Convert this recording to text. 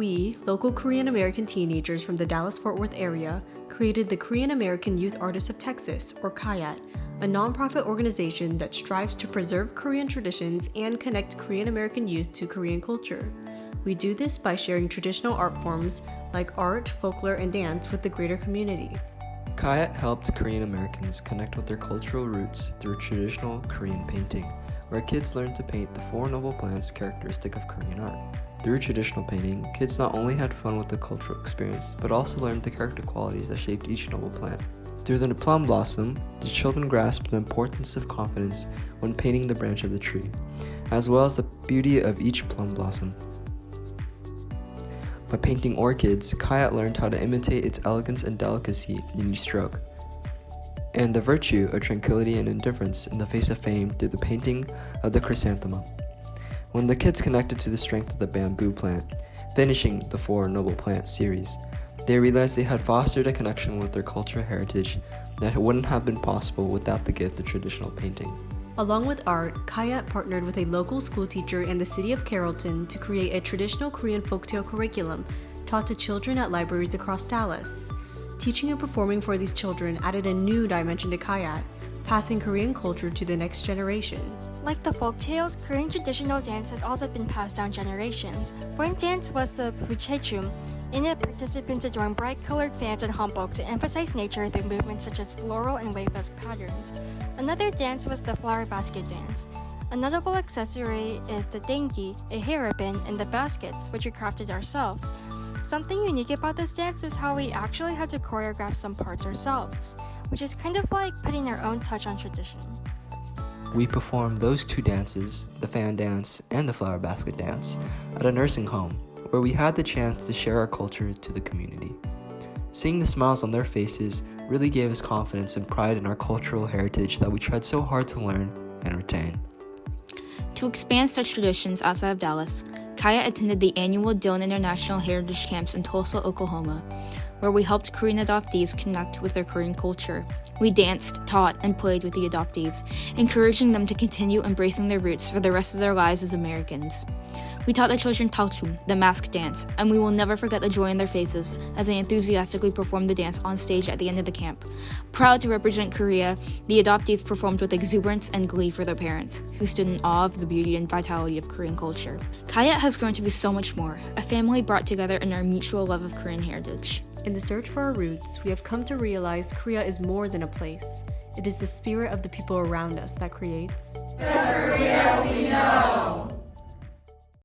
We, local Korean American teenagers from the Dallas-Fort Worth area, created the Korean American Youth Artists of Texas, or Koea, a nonprofit organization that strives to preserve Korean traditions and connect Korean American youth to Korean culture. We do this by sharing traditional art forms like art, folklore, and dance with the greater community. Koea helps Korean Americans connect with their cultural roots through traditional Korean painting, where kids learn to paint the Four Noble Plants characteristic of Korean art. Through traditional painting, kids not only had fun with the cultural experience, but also learned the character qualities that shaped each noble plant. Through the plum blossom, the children grasped the importance of confidence when painting the branch of the tree, as well as the beauty of each plum blossom. By painting orchids, Koea learned how to imitate its elegance and delicacy in each stroke, and the virtue of tranquility and indifference in the face of fame through the painting of the chrysanthemum. When the kids connected to the strength of the bamboo plant, finishing the Four Noble Plants series, they realized they had fostered a connection with their cultural heritage that wouldn't have been possible without the gift of traditional painting. Along with art, Koea partnered with a local school teacher in the city of Carrollton to create a traditional Korean folktale curriculum taught to children at libraries across Dallas. Teaching and performing for these children added a new dimension to Koea, passing Korean culture to the next generation. Like the folk tales, Korean traditional dance has also been passed down generations. One dance was the Buchechum. In it, participants adorn bright-colored fans and hanboks to emphasize nature through movements such as floral and wave-esque patterns. Another dance was the flower basket dance. A notable accessory is the dengi, a hair ribbon, and the baskets, which we crafted ourselves. Something unique about this dance is how we actually had to choreograph some parts ourselves, which is kind of like putting our own touch on tradition. We performed those two dances, the fan dance and the flower basket dance, at a nursing home, where we had the chance to share our culture to the community. Seeing the smiles on their faces really gave us confidence and pride in our cultural heritage that we tried so hard to learn and retain. To expand such traditions outside of Dallas, Koea attended the annual Dillon International Heritage Camps in Tulsa, Oklahoma, where we helped Korean adoptees connect with their Korean culture. We danced, taught, and played with the adoptees, encouraging them to continue embracing their roots for the rest of their lives as Americans. We taught the children Talchum, the mask dance, and we will never forget the joy in their faces as they enthusiastically performed the dance on stage at the end of the camp. Proud to represent Korea, the adoptees performed with exuberance and glee for their parents, who stood in awe of the beauty and vitality of Korean culture. Koea has grown to be so much more, a family brought together in our mutual love of Korean heritage. In the search for our roots, we have come to realize Korea is more than a place. It is the spirit of the people around us that creates the Korea we know.